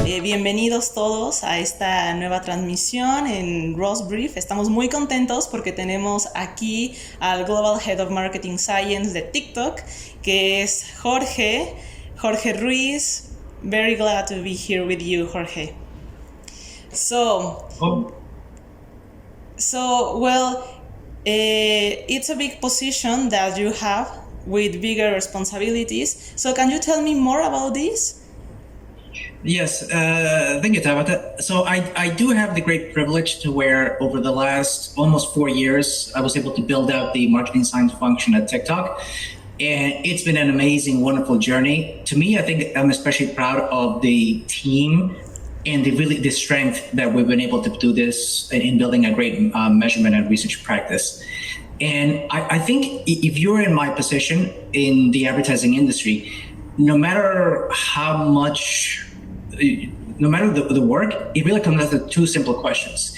Bienvenidos todos a esta nueva transmisión en Roastbrief. Estamos muy contentos porque tenemos aquí al Global Head of Marketing Science de TikTok, que es Jorge Ruiz. Very glad to be here with you, Jorge. It's a big position that you have with bigger responsibilities. So can you tell me more about this? Yes, thank you, Tabata. So I do have the great privilege to where over the last almost 4 years, I was able to build out the marketing science function at TikTok. And it's been an amazing, wonderful journey. To me, I think I'm especially proud of the team and the strength that we've been able to do this in building a great measurement and research practice. And I think if you're in my position in the advertising industry, no matter the work, it really comes down to two simple questions.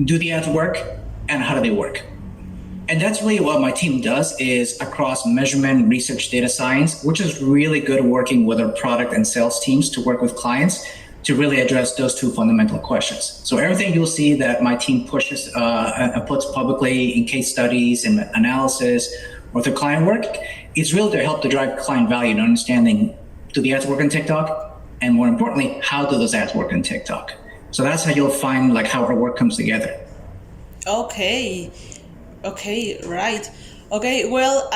Do the ads work, and how do they work? And that's really what my team does, is across measurement, research, data science, which is really good working with our product and sales teams to work with clients to really address those two fundamental questions. So everything you'll see that my team pushes and puts publicly in case studies and analysis or the client work, it's really to help to drive client value and understanding, do the ads work on TikTok? And more importantly, how do those ads work on TikTok? So that's how you'll find how our work comes together. Okay, right. Okay, well,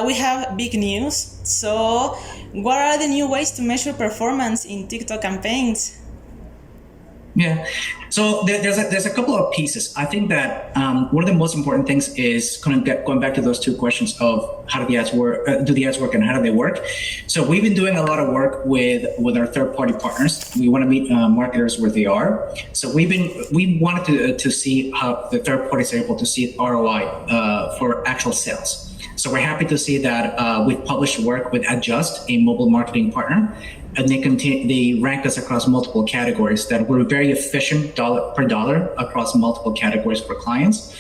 we have big news. So what are the new ways to measure performance in TikTok campaigns? Yeah, so there's a couple of pieces. I think that one of the most important things is going back to those two questions of how do the ads work, and how do they work. So we've been doing a lot of work with our third-party partners. We want to meet marketers where they are. So we wanted to see how the third parties are able to see ROI for actual sales. So we're happy to see that we've published work with Adjust, a mobile marketing partner, and they rank us across multiple categories that we're very efficient dollar per dollar across multiple categories for clients.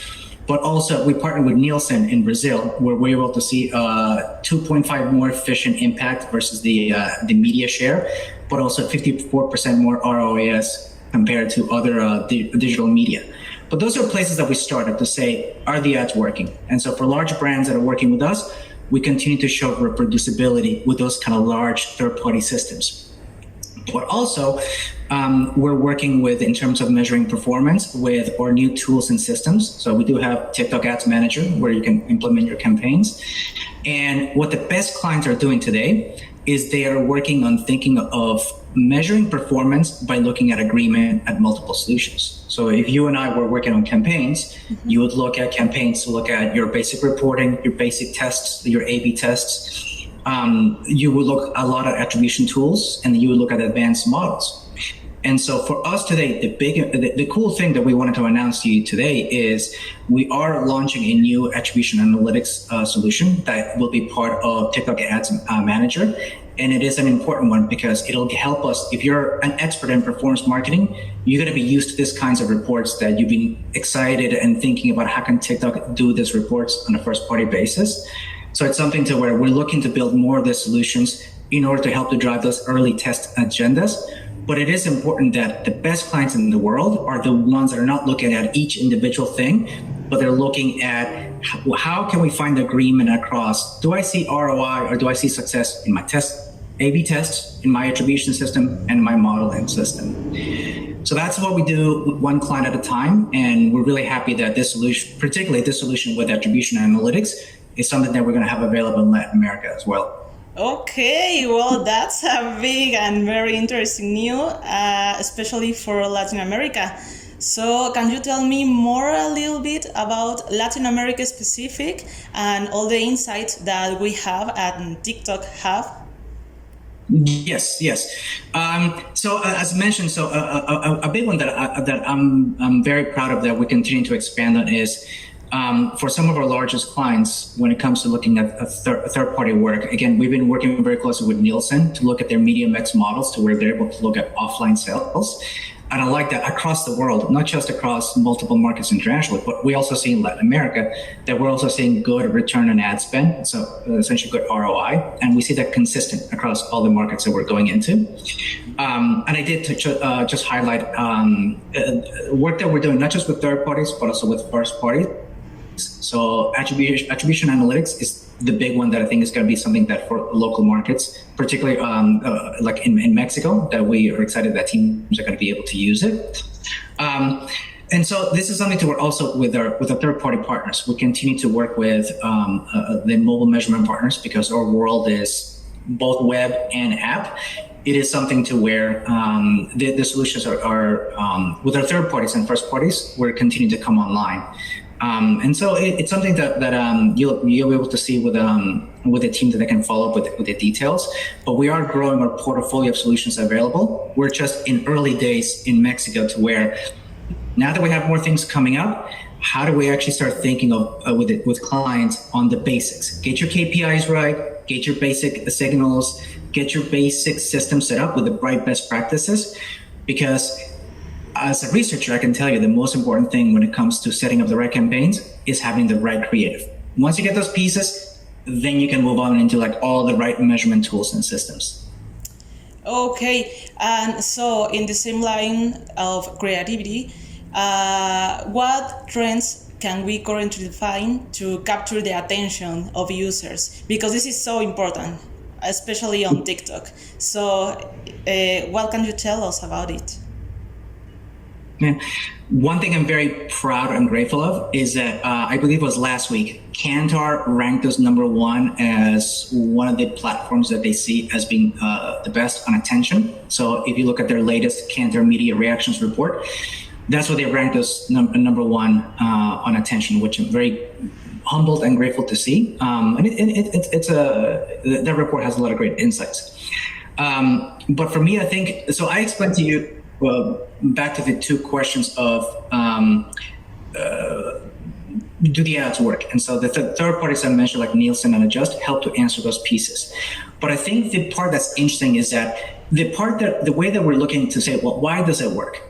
But also we partner with Nielsen in Brazil, where we're able to see 2.5 more efficient impact versus the media share, but also 54% more ROAS compared to other digital media. But those are places that we started to say, are the ads working? And so for large brands that are working with us, we continue to show reproducibility with those kind of large third-party systems. But also, we're working with, in terms of measuring performance, with our new tools and systems. So we do have TikTok Ads Manager, where you can implement your campaigns. And what the best clients are doing today is they are working on thinking of measuring performance by looking at agreement at multiple solutions. So if you and I were working on campaigns, you would look at campaigns to look at your basic reporting, your basic tests, your A/B tests. You would look a lot at attribution tools, and you would look at advanced models. And so for us today, the cool thing that we wanted to announce to you today is we are launching a new attribution analytics solution that will be part of TikTok Ads Manager. And it is an important one because it'll help us. If you're an expert in performance marketing, you're going to be used to these kinds of reports that you've been excited and thinking about how can TikTok do these reports on a first party basis. So it's something to where we're looking to build more of the solutions in order to help to drive those early test agendas. But it is important that the best clients in the world are the ones that are not looking at each individual thing, but they're looking at how can we find agreement across, do I see ROI or do I see success in my test, A/B tests, in my attribution system, and my modeling system. So that's what we do one client at a time. And we're really happy that this solution, particularly this solution with attribution analytics, is something that we're going to have available in Latin America as well. Okay, well, that's a big and very interesting news, especially for Latin America. So can you tell me more a little bit about Latin America specific and all the insights that we have at TikTok have? Yes. So as mentioned, a big one that I'm very proud of that we continue to expand on is for some of our largest clients, when it comes to looking at third-party work, again, we've been working very closely with Nielsen to look at their media mix models to where they're able to look at offline sales. And I like that across the world, not just across multiple markets internationally, but we also see in Latin America that we're also seeing good return on ad spend. So essentially good ROI. And we see that consistent across all the markets that we're going into. And I did just highlight work that we're doing, not just with third parties, but also with first parties. So attribution analytics is the big one that I think is going to be something that for local markets, particularly like in Mexico, that we are excited that teams are going to be able to use it. And so this is something to work also with our third-party partners. We continue to work with the mobile measurement partners because our world is both web and app. It is something to where the solutions are with our third parties and first parties, we're continuing to come online. And so it's something that you'll be able to see with a team that can follow up with the details. But we are growing our portfolio of solutions available. We're just in early days in Mexico to where now that we have more things coming up, how do we actually start thinking of with clients on the basics? Get your KPIs right, get your basic signals, get your basic system set up with the right best practices, because as a researcher, I can tell you the most important thing when it comes to setting up the right campaigns is having the right creative. Once you get those pieces, then you can move on into like all the right measurement tools and systems. Okay, and so in the same line of creativity, what trends can we currently define to capture the attention of users? Because this is so important, especially on TikTok. So what can you tell us about it? Yeah. One thing I'm very proud and grateful of is that I believe it was last week, Kantar ranked us #1 as one of the platforms that they see as being the best on attention. So if you look at their latest Kantar Media Reactions report, that's what they ranked us #1 on attention, which I'm very humbled and grateful to see. And that report has a lot of great insights. But for me, I think, so I explained to you, back to the two questions of do the ads work? And so the third parties I mentioned, like Nielsen and Adjust, help to answer those pieces. But I think the part that's interesting is that the way that we're looking to say, well, why does it work?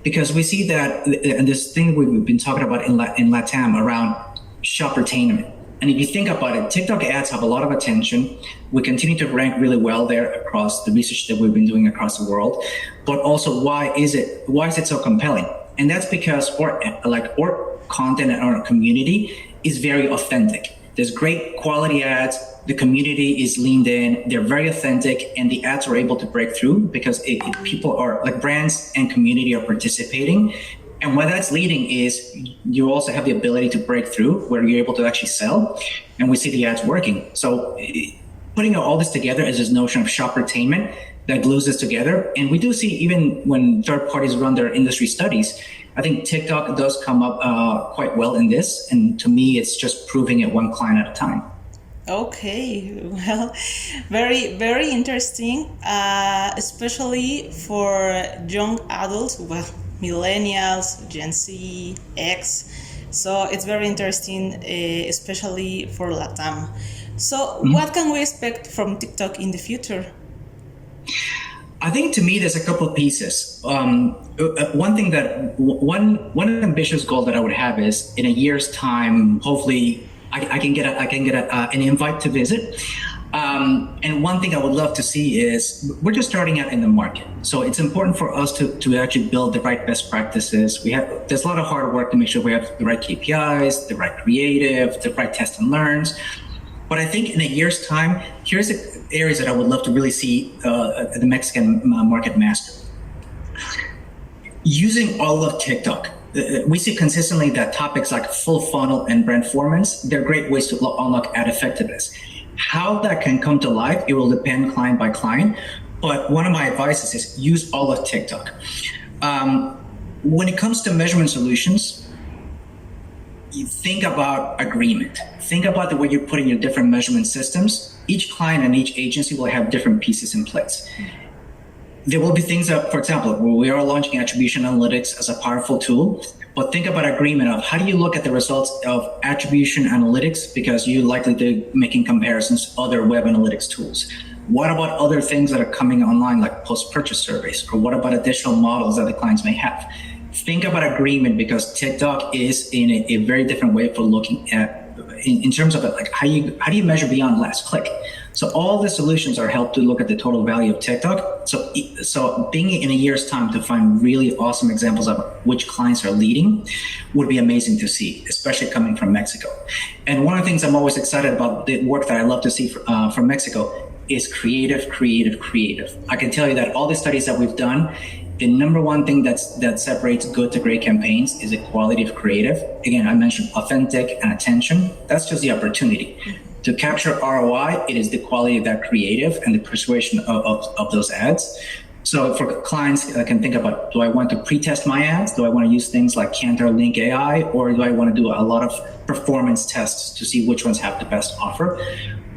Because we see that, and this thing we've been talking about in LATAM around shoppertainment. And if you think about it, TikTok ads have a lot of attention. We continue to rank really well there across the research that we've been doing across the world. But also, why is it so compelling? And that's because our content and our community is very authentic. There's great quality ads. The community is leaned in. They're very authentic, and the ads are able to break through because people are like brands and community are participating. And what that's leading is you also have the ability to break through where you're able to actually sell, and we see the ads working. So putting all this together is this notion of shoppertainment that glues us together. And we do see, even when third parties run their industry studies, I think TikTok does come up quite well in this. And to me, it's just proving it one client at a time. Okay, well, very, very interesting, especially for young adults, well, millennials, Gen Z, X. So it's very interesting, especially for LATAM. So what can we expect from TikTok in the future? I think to me, there's a couple of pieces. One ambitious goal that I would have is in a year's time, hopefully I can get an invite to visit. And one thing I would love to see is we're just starting out in the market. So it's important for us to actually build the right best practices. There's a lot of hard work to make sure we have the right KPIs, the right creative, the right test and learns. But I think in a year's time, here's the areas that I would love to really see the Mexican market master. Using all of TikTok, we see consistently that topics like full funnel and brand performance, they're great ways to unlock ad effectiveness. How that can come to life, it will depend client by client. But one of my advices is use all of TikTok. When it comes to measurement solutions, you think about agreement. Think about the way you're putting your different measurement systems. Each client and each agency will have different pieces in place. There will be things that, for example, we are launching attribution analytics as a powerful tool, but think about agreement of how do you look at the results of attribution analytics, because you're likely to making comparisons to other web analytics tools. What about other things that are coming online, like post-purchase surveys? Or what about additional models that the clients may have? Think about agreement, because TikTok is in a very different way for looking at, in terms of it, like how do you measure beyond last click? So all the solutions are helped to look at the total value of TikTok. So being in a year's time to find really awesome examples of which clients are leading would be amazing to see, especially coming from Mexico. And one of the things I'm always excited about, the work that I love to see from Mexico, is creative. I can tell you that all the studies that we've done, the number one thing that separates good to great campaigns is the quality of creative. Again, I mentioned authentic and attention. That's just the opportunity. To capture ROI, it is the quality of that creative and the persuasion of those ads. So for clients can think about, do I want to pre-test my ads? Do I want to use things like Cantor Link AI? Or do I want to do a lot of performance tests to see which ones have the best offer?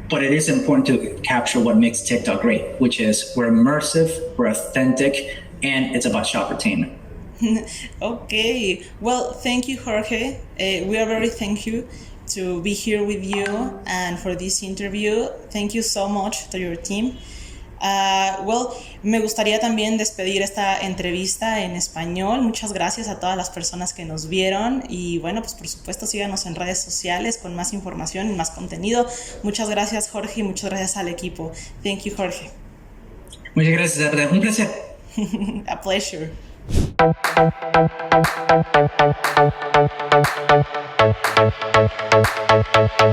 But it is important to capture what makes TikTok great, which is we're immersive, we're authentic, and it's about shoppertainment. Okay. Well, thank you, Jorge. We are very thankful to be here with you and for this interview. Thank you so much to your team. Me gustaría también despedir esta entrevista en español. Muchas gracias a todas las personas que nos vieron y bueno, pues por supuesto síganos en redes sociales con más información y más contenido. Muchas gracias, Jorge, y muchas gracias al equipo. Thank you, Jorge. Muchas gracias, Arda. Un placer. A pleasure.